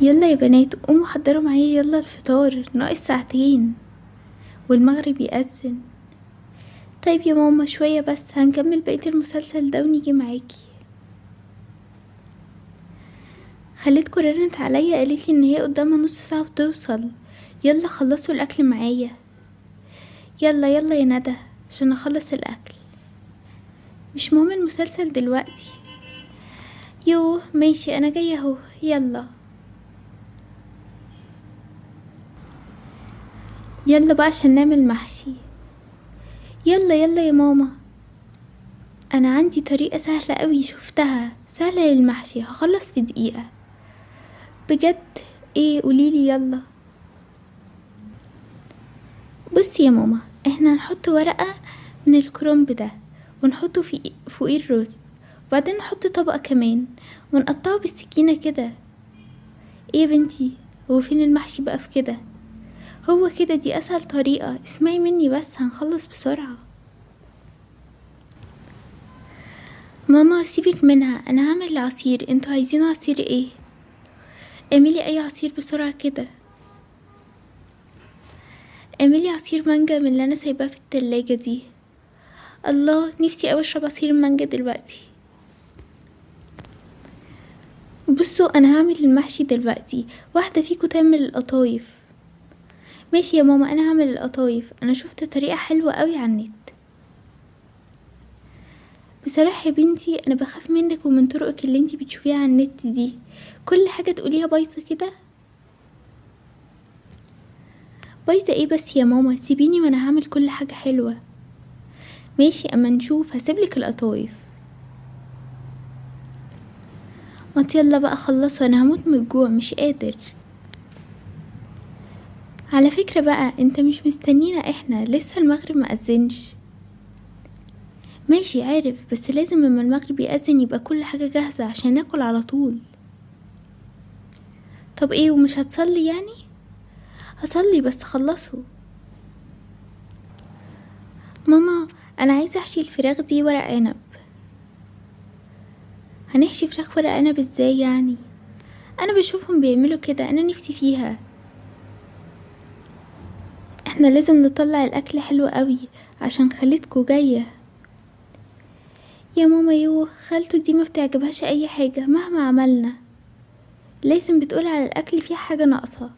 يلا يا بنات قوموا حضروا معايا، يلا الفطار ناقص ساعتين والمغرب يأذن. طيب يا ماما شوية بس هنكمل بقية المسلسل ده ونيجي معاكي. خالتكوا رنت عليا قالتلي ان هي قدامها نص ساعة وتوصل. يلا خلصوا الاكل معايا. يلا يلا يا ندى عشان اخلص الاكل. مش مهم المسلسل دلوقتي. يوه ماشي انا جاية اهو. يلا يلا بقى عشان نعمل محشي. يلا يلا يا ماما. انا عندي طريقة سهلة قوي شفتها سهلة للمحشي هخلص في دقيقة. بجد؟ ايه قوليلي يلا. بصي يا ماما احنا هنحط ورقة من الكرنب ده ونحطه في فوقيه الرز، وبعدين نحط طبقة كمان ونقطعه بالسكينة كده. ايه يا بنتي هو فين المحشي بقى في كده؟ هو كده دي اسهل طريقة، اسمعي مني بس هنخلص بسرعة. ماما سيبك منها انا هعمل العصير، انتوا عايزين عصير ايه؟ اعملي اي عصير بسرعة كده. اعملي عصير مانجا من اللي انا سايباه في التلاجة دي. الله نفسي اوي اشرب عصير المانجا دلوقتي. بصوا انا هعمل المحشي دلوقتي، واحدة فيكم تعمل القطايف. ماشي يا ماما انا هعمل القطايف، انا شفت طريقة حلوة قوي على النت. بصراحة يا بنتي انا بخاف منك ومن طرقك اللي انتي بتشوفيها على النت دي، كل حاجة تقوليها بايظة كده. بايظة ايه بس يا ماما، سيبيني وانا هعمل كل حاجة حلوة. ماشي اما نشوف، هسيبلك القطايف. ما يلا بقى خلصوا انا هموت من الجوع مش قادر. على فكرة بقى انت مش مستنينا، احنا لسه المغرب مأذنش. ماشي عارف، بس لازم لما المغرب يأذن يبقى كل حاجة جاهزة عشان ناكل على طول. طب ايه ومش هتصلي يعني؟ هصلي بس خلصوا. ماما انا عايزة احشي الفراخ دي ورق عنب. هنحشي فراخ ورق عنب ازاي يعني؟ انا بشوفهم بيعملوا كده، انا نفسي فيها. احنا لازم نطلع الاكل حلو قوي عشان خالتكو جاية. يا ماما يوه خالته دي ما بتعجبهاش اي حاجة مهما عملنا، لازم بتقول على الاكل فيه حاجة ناقصة.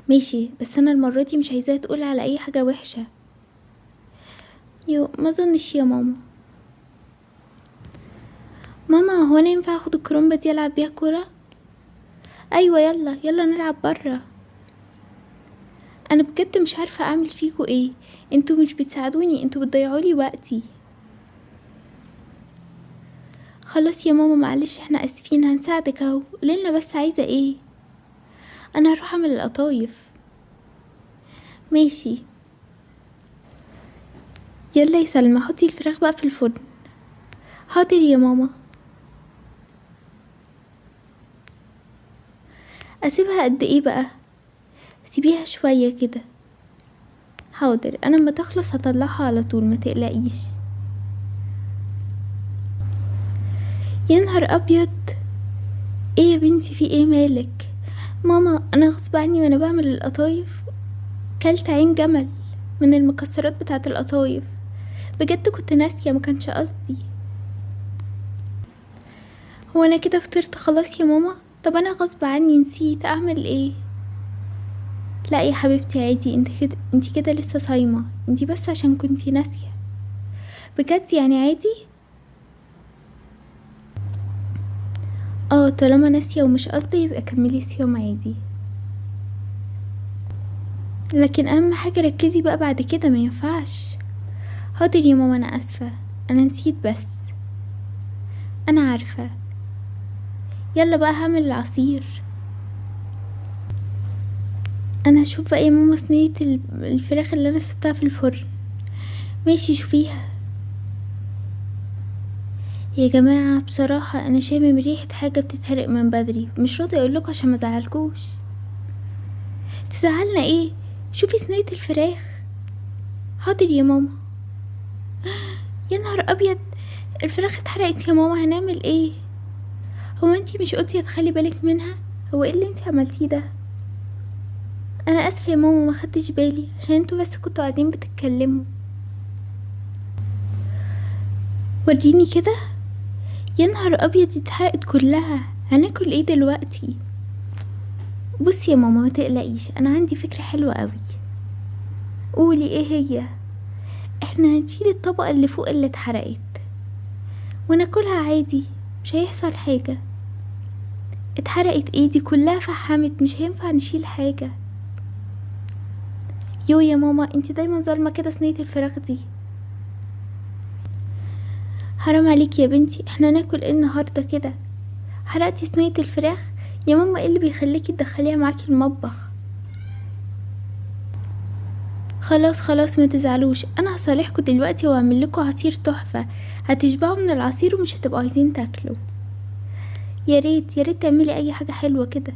ماشي بس انا المرة دي مش عايزاها تقول على اي حاجة وحشة. يو ما ظنش يا ماما. ماما هو انا ينفع اخد الكرومبة دي العب بيها كرة؟ ايوه يلا يلا نلعب برا. انا بجد مش عارفة اعمل فيكو ايه، انتوا مش بتساعدوني، انتوا بتضيعولي وقتي. خلاص يا ماما معلش احنا اسفين، هنساعدك اهو، قوليلنا بس عايزة ايه. انا هروح اعمل القطايف. ماشي. يلا يا سلمى حطي الفراخ بقى في الفرن. حاضر يا ماما. اسيبها قد ايه بقى؟ سيبيها شوية كده. حاضر انا اما تخلص هطلعها على طول ما تقلقيش. يا نهار ابيض، ايه يا بنتي في ايه مالك؟ ماما انا غصب عني وانا بعمل القطايف كلت عين جمل من المكسرات بتاعه القطايف، بجد كنت ناسيه ما كانش قصدي. هو انا كده فطرت خلاص يا ماما؟ طب انا غصب عني نسيت اعمل ايه. لا يا حبيبتي عادي، انت كده لسه صايمه، انت بس عشان كنتي ناسيه. بجد يعني عادي. اه طالما ناسيه ومش قصدي يبقى كملي صيام عادي، لكن اهم حاجه ركزي بقى بعد كده ما ينفعش. حاضر يا ماما انا اسفه، انا نسيت بس. انا عارفه. يلا بقى هعمل العصير. انا هشوف بقى يا ماما صينيه الفراخ اللي انا سبتها في الفرن. ماشي شوفيها. يا جماعه بصراحه انا شامم ريحه حاجه بتتحرق من بدري، مش راضي اقولكوا عشان ما ازعلكوش. تزعلنا ايه؟ شوفي صينيه الفراخ. حاضر يا ماما. يا نهار ابيض، الفراخ اتحرقت يا ماما، هنعمل ايه؟ هو انتي مش قلتي هتخلي بالك منها؟ هو ايه اللي انتي عملتيه ده؟ انا اسفه يا ماما، ما خدتش بالي عشان انتوا بس كنتوا قاعدين بتتكلموا. وريني كده. يا نهار ابيض، دي اتحرقت كلها. هناكل ايه دلوقتي؟ بصي يا ماما، ما تقلقيش، انا عندي فكره حلوه قوي. قولي ايه هي؟ احنا هنشيل الطبقه اللي فوق اللي اتحرقت وناكلها عادي، مش هيحصل حاجه. اتحرقت ايه؟ دي كلها فحمت، مش هينفع نشيل حاجه. يو يا ماما، انتي دايما ظالمه كده صينيه الفراخ دي. حرام عليكي يا بنتي، احنا ناكل ايه النهارده كده؟ حرقتي صينيه الفراخ؟ يا ماما، ايه اللي بيخليكي تدخليها معاكي المطبخ؟ خلاص خلاص، ما تزعلوش، انا هصالحكوا دلوقتي واعمل لكم عصير تحفه. هتشبعوا من العصير ومش هتبقوا عايزين تاكلوا. يا ريت يا ريت تعملي اي حاجه حلوه كده.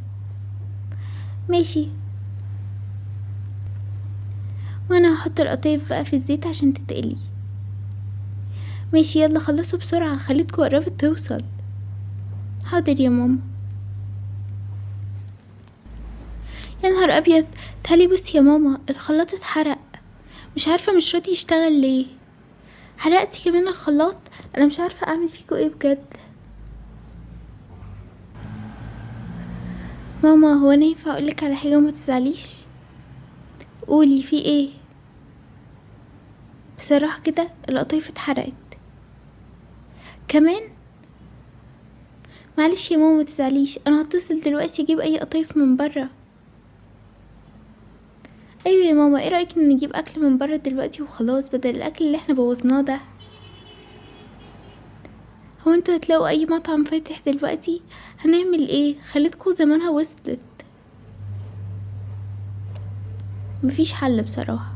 ماشي. وانا هحط القطايف بقى في الزيت عشان تتقلي. ماشي، يلا خلصوا بسرعه، خليتكوا قربت توصل. حاضر يا ماما. يا نهار ابيض، تعالي بصي يا ماما، الخلاط اتحرق. مش عارفه مش راضي يشتغل ليه. حرقتي كمان الخلاط. انا مش عارفه اعمل فيكوا ايه بجد. ماما، هو انا ينفع اقولك على حاجه وما تزعليش؟ قولي، في ايه؟ بصراحه كده القطايف اتحرقت كمان. معلش يا ماما، ما تزعليش، انا هتصل دلوقتي اجيب اي قطايف من بره. ايوه يا ماما، ايه رايك ان نجيب اكل من بره دلوقتي وخلاص، بدل الاكل اللي احنا بوظناه ده؟ هو انتوا هتلاقوا اي مطعم فاتح دلوقتي؟ هنعمل ايه؟ خليتكوا زمانها وصلت. مفيش حل بصراحه.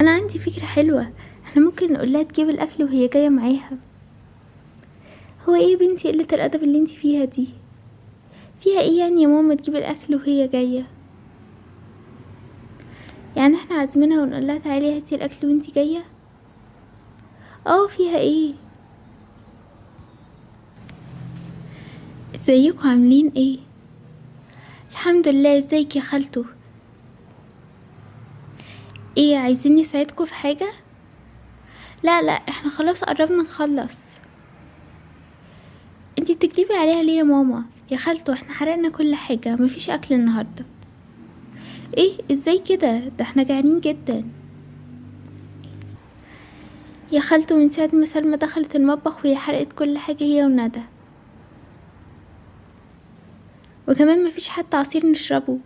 انا عندي فكره حلوه. احنا ممكن نقولها تجيب الاكل وهي جايه معاها. هو ايه يا بنتي قله الادب اللي انتي فيها دي؟ فيها ايه يعني يا ماما تجيب الاكل وهي جايه؟ يعني احنا عازمينها ونقول لها تعالي هاتي الاكل وانتي جايه؟ اه، فيها ايه؟ ازيكم عاملين ايه؟ الحمد لله. ازيك يا خالته؟ ايه، عايزين نساعدكم في حاجه؟ لا لا، احنا خلاص قربنا نخلص. انتي بتكدبي عليها ليه يا ماما؟ يا خالته، احنا حرقنا كل حاجه، مفيش اكل النهارده. ايه؟ ازاي كده؟ ده احنا جعانين جدا. يا خالته، من ساعه ما سلمى دخلت المطبخ وهي حرقت كل حاجه، هي وندى. وكمان مفيش حتى عصير نشربه.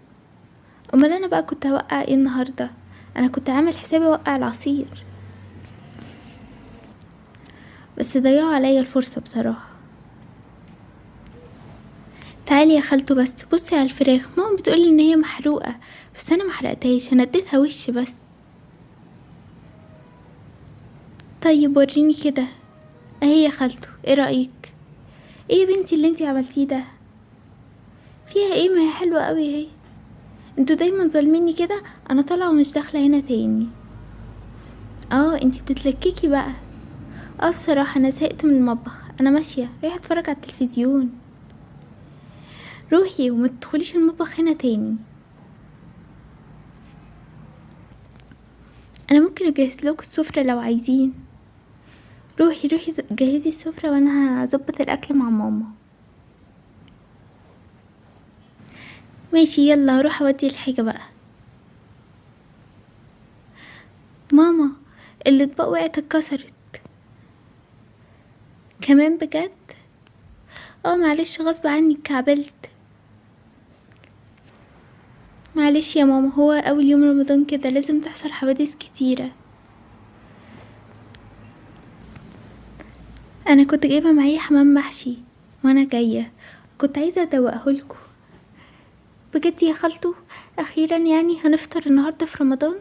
امال انا بقى كنت هوقع ايه النهارده؟ انا كنت عامل حسابي اوقع العصير، بس ضيعوا عليا الفرصه بصراحه. تعالي يا خالته، بس بصي على الفراخ، ماما بتقولي ان هي محروقه، بس انا محرقتهاش، انا اديتها وش بس. طيب وريني كده. اهي يا خالته، ايه رايك؟ ايه يا بنتي اللي انتي عملتيه ده؟ فيها ايه؟ ما هي حلوه قوي اهي. انتوا دايما ظالميني كده. انا طالعه ومش داخله هنا تاني. اه، انتي بتتلككي بقى. اه، بصراحه انا زهقت من المطبخ، انا ماشيه رايحه اتفرج على التلفزيون. روحي وما تدخليش المطبخ هنا تاني. انا ممكن اجهز لكم السفره لو عايزين. روحي روحي، جهزي السفره وانا هظبط الاكل مع ماما. ماشي، يلا هروح اودي الحاجه بقى. ماما، الاطباق وقعت اتكسرت كمان بجد. اه معلش، غصب عني اتكعبلت. معلش يا ماما، هو اول يوم رمضان كده لازم تحصل حوادث كتيره. انا كنت جايبه معايا حمام محشي وانا جايه، كنت عايزه ادوقهولكوا. بجد يا خالته؟ اخيرا يعني هنفطر النهارده في رمضان؟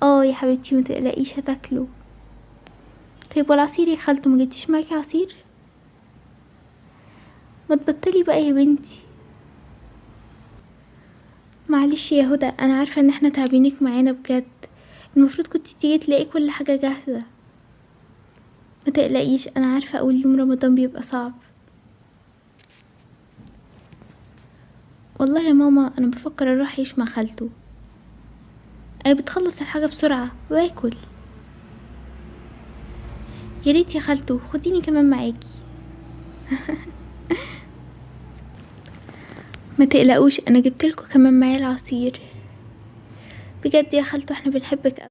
اه يا حبيبتي، ما تقلقيش هتاكلوا. طيب والعصير يا خالته، ما جبتيش معاكي عصير؟ ما تبطلي بقى يا بنتي. معلش يا هدى، انا عارفه ان احنا تعبينك معانا بجد. المفروض كنت تيجي تلاقي كل حاجه جاهزه. ما تقلقيش، انا عارفه اول يوم رمضان بيبقى صعب. والله يا ماما انا بفكر اروح اعيش مع خالته. اي بتخلص الحاجة بسرعة واكل. يا ريت يا خالته خديني كمان معاكي. ما تقلقوش انا جبتلكوا كمان معايا العصير. بجد يا خالته احنا بنحبك أوي.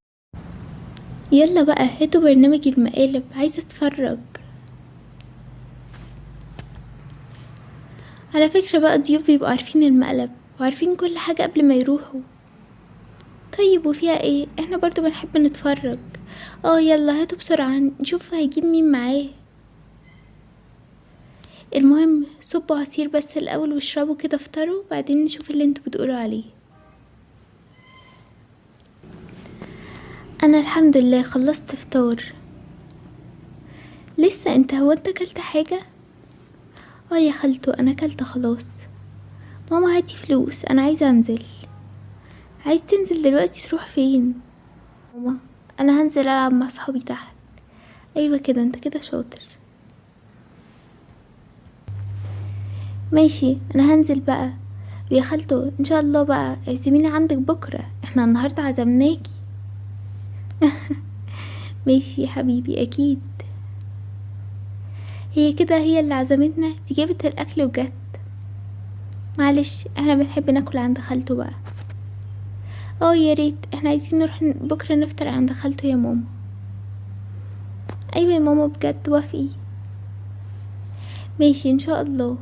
يلا بقى هاتوا برنامج المقالب عايزة اتفرج. على فكرة بقى الضيوف بيبقوا عارفين المقلب وعارفين كل حاجة قبل ما يروحوا. طيب وفيها ايه احنا برضو بنحب نتفرج. يلا هاتوا بسرعة نشوف هيجيب مين معاه. المهم صبوا عصير بس الاول واشربوا كده افطروا بعدين نشوف اللي انتوا بتقولوا عليه. انا الحمد لله خلصت فطار. لسه هو انت اكلت حاجة؟ يا خالته انا اكلت خلاص. ماما هاتي فلوس انا عايزة انزل. عايز تنزل دلوقتي تروح فين؟ ماما انا هنزل العب مع صحابي تحت. ايوه كده انت كده شاطر. ماشي انا هنزل بقى. ويا خالته ان شاء الله بقى اعزميني عندك بكرة احنا النهاردة عزمناكي. ماشي يا حبيبي اكيد. هي كده هي اللي عزمتنا دي جابت الاكل وجت. معلش احنا بنحب ناكل عند خالته بقى. يا ريت احنا عايزين نروح بكرة نفطر عند خالته يا ماما. ايوه يا ماما بجد وافقي. ماشي ان شاء الله.